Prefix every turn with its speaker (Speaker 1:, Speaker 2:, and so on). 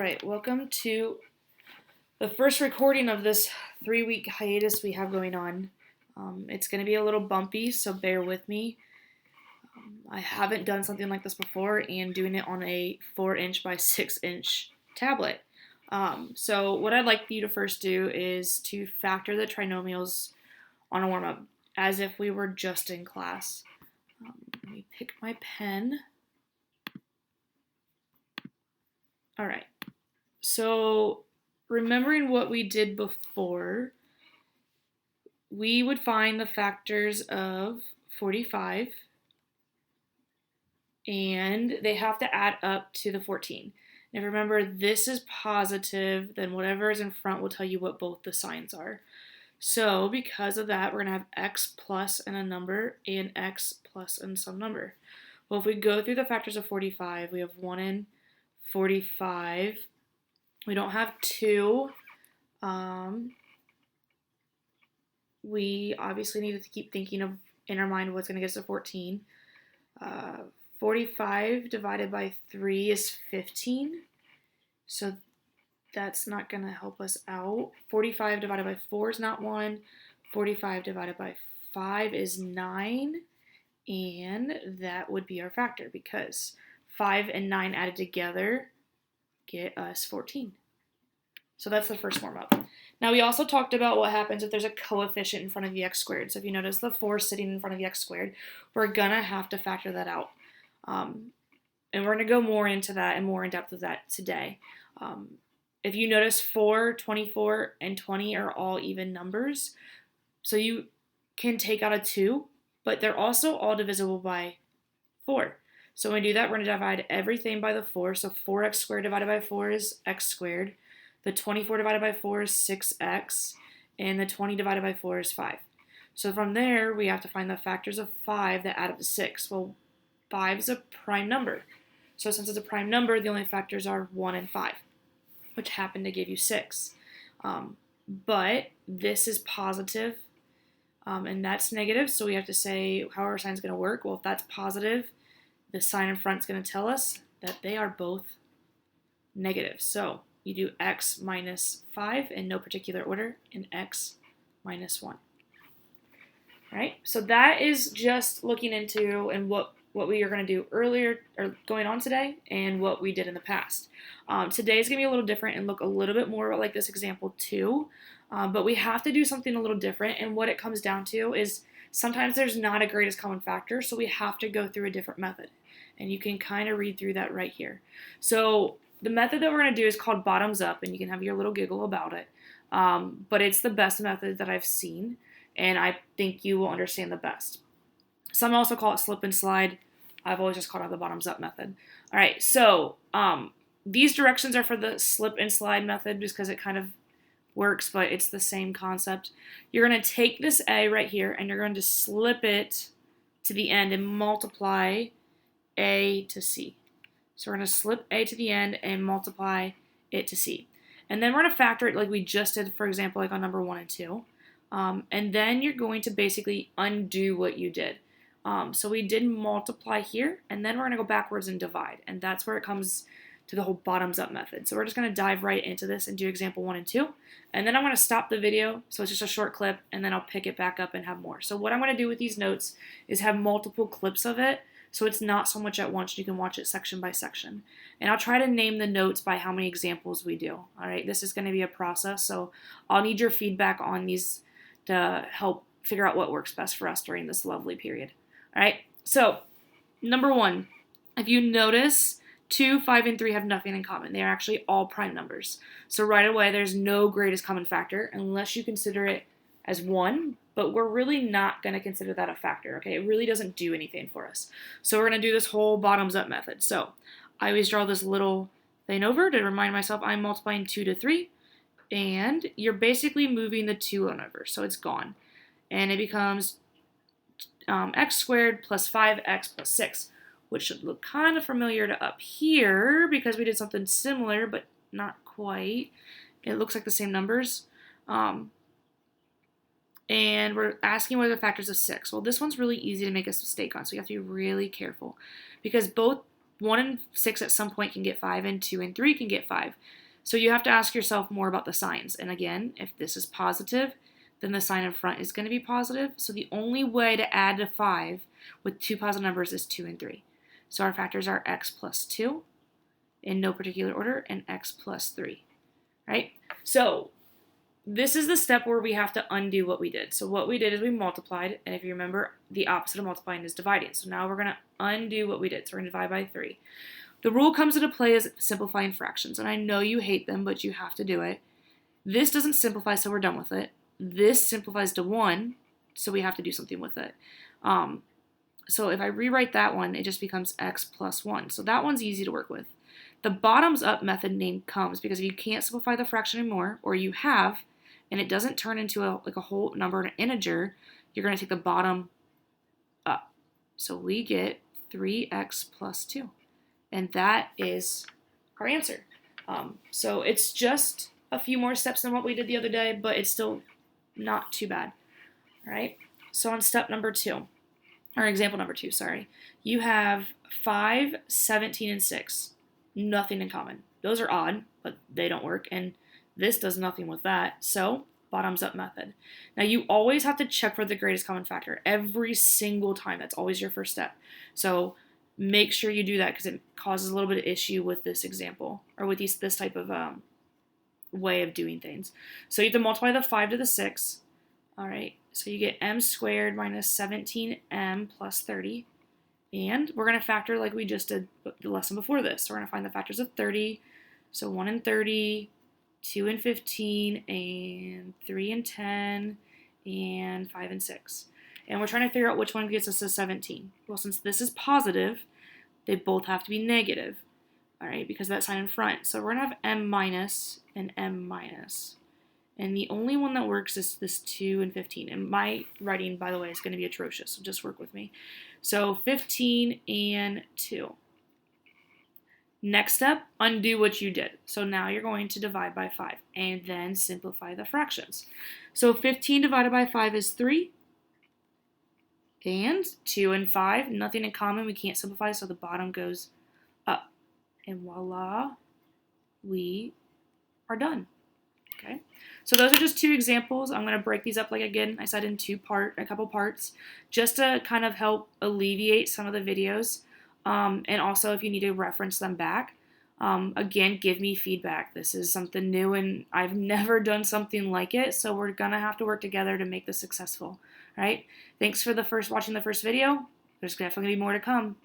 Speaker 1: right, welcome to the first recording of this 3-week hiatus we have going on. It's going to be a little bumpy, so bear with me. I haven't done something like this before and doing it on a 4-inch by 6-inch tablet. So what I'd like you to first do is to factor the trinomials on a warm-up as if we were just in class. Let me pick my pen. All right. So remembering what we did before, we would find the factors of 45, and they have to add up to the 14. Now remember, this is positive, then whatever is in front will tell you what both the signs are. So because of that, we're going to have x plus and a number and x plus and some number. Well, if we go through the factors of 45, we have 1 in 45. We don't have 2. We obviously need to keep thinking of in our mind what's going to get us to 14. 45 divided by 3 is 15. So that's not going to help us out. 45 divided by 4 is not 1. 45 divided by 5 is 9. And that would be our factor because 5 and 9 added together get us 14. So that's the first warm-up. Now we also talked about what happens if there's a coefficient in front of the x squared. So if you notice the 4 sitting in front of the x squared, we're going to have to factor that out. And we're going to go more into that and more in depth with that today. If you notice 4, 24, and 20 are all even numbers. So you can take out a 2, but they're also all divisible by 4. So when we do that, we're going to divide everything by the 4. So 4x squared divided by 4 is x squared. The 24 divided by 4 is 6x, and the 20 divided by 4 is 5. So from there, we have to find the factors of 5 that add up to 6. Well, 5 is a prime number. So since it's a prime number, the only factors are 1 and 5, which happen to give you 6. But this is positive, and that's negative, so we have to say how our sign is going to work. Well, if that's positive, the sign in front is going to tell us that they are both negative. So you do x minus 5 in no particular order and x minus 1. All right, so that is just looking into and what we are going to do earlier or going on today and what we did in the past. Today is going to be a little different and look a little bit more like this example too, but we have to do something a little different, and what it comes down to is sometimes there's not a greatest common factor, so we have to go through a different method, and you can kind of read through that right here. So the method that we're going to do is called bottoms up, and you can have your little giggle about it, but it's the best method that I've seen, and I think you will understand the best. Some also call it slip and slide. I've always just called it the bottoms up method. All right, so these directions are for the slip and slide method just because it kind of works, but it's the same concept. You're going to take this A right here, and you're going to slip it to the end and multiply A to C. So we're going to slip A to the end and multiply it to C. And then we're going to factor it like we just did, for example, like on number 1 and 2. And then you're going to basically undo what you did. So we did multiply here, and then we're going to go backwards and divide. And that's where it comes to the whole bottoms up method. So we're just going to dive right into this and do example 1 and 2. And then I'm going to stop the video, so it's just a short clip, and then I'll pick it back up and have more. So what I'm going to do with these notes is have multiple clips of it, so it's not so much at once. You can watch it section by section. And I'll try to name the notes by how many examples we do. All right, this is going to be a process, so I'll need your feedback on these to help figure out what works best for us during this lovely period. All right, so number 1, if you notice, 2, 5, and 3 have nothing in common. They are actually all prime numbers. So right away, there's no greatest common factor unless you consider it as 1, but we're really not going to consider that a factor, okay? It really doesn't do anything for us. So we're going to do this whole bottoms up method. So I always draw this little thing over to remind myself I'm multiplying 2 to 3, and you're basically moving the 2 on over, so it's gone. And it becomes x squared plus 5x plus 6, which should look kind of familiar to up here because we did something similar, but not quite. It looks like the same numbers. And we're asking what are the factors of 6. Well, this one's really easy to make a mistake on, so you have to be really careful because both 1 and 6 at some point can get 5, and 2 and 3 can get 5. So you have to ask yourself more about the signs. And again, if this is positive, then the sign in front is going to be positive. So the only way to add to 5 with two positive numbers is 2 and 3. So our factors are x plus 2 in no particular order and x plus 3, right? So this is the step where we have to undo what we did. So what we did is we multiplied, and if you remember, the opposite of multiplying is dividing. So now we're going to undo what we did. So we're going to divide by 3. The rule comes into play as simplifying fractions, and I know you hate them, but you have to do it. This doesn't simplify, so we're done with it. This simplifies to 1, so we have to do something with it. So if I rewrite that one, it just becomes x plus 1. So that one's easy to work with. The bottoms up method name comes because if you can't simplify the fraction anymore, or you have, and it doesn't turn into a whole number, an integer, you're going to take the bottom up. So we get 3x plus 2. And that is our answer. So it's just a few more steps than what we did the other day, but it's still not too bad. All right. So on step number 2, or example number 2, sorry, you have 5, 17, and 6. Nothing in common. Those are odd, but they don't work. And this does nothing with that. So bottoms up method. Now you always have to check for the greatest common factor every single time. That's always your first step. So make sure you do that because it causes a little bit of issue with this example or with this type of way of doing things. So you have to multiply the 5 to the 6. All right, so you get m squared minus 17m plus 30. And we're going to factor like we just did the lesson before this. So we're going to find the factors of 30. So 1 and 30, 2 and 15, and 3 and 10, and 5 and 6. And we're trying to figure out which one gets us to 17. Well, since this is positive, they both have to be negative, all right, because of that sign in front. So we're going to have m minus and m minus. And the only one that works is this 2 and 15. And my writing, by the way, is going to be atrocious, so just work with me. So 15 and 2. Next step, undo what you did. So now you're going to divide by 5 and then simplify the fractions. So 15 divided by 5 is 3. And 2 and 5, nothing in common. We can't simplify, so the bottom goes up. And voila, we are done. Okay, so those are just 2 examples. I'm going to break these up, like again, I said, in a couple parts, just to kind of help alleviate some of the videos. And also if you need to reference them back. Again, give me feedback. This is something new and I've never done something like it, so we're going to have to work together to make this successful. All right, thanks for watching the first video. There's definitely going to be more to come.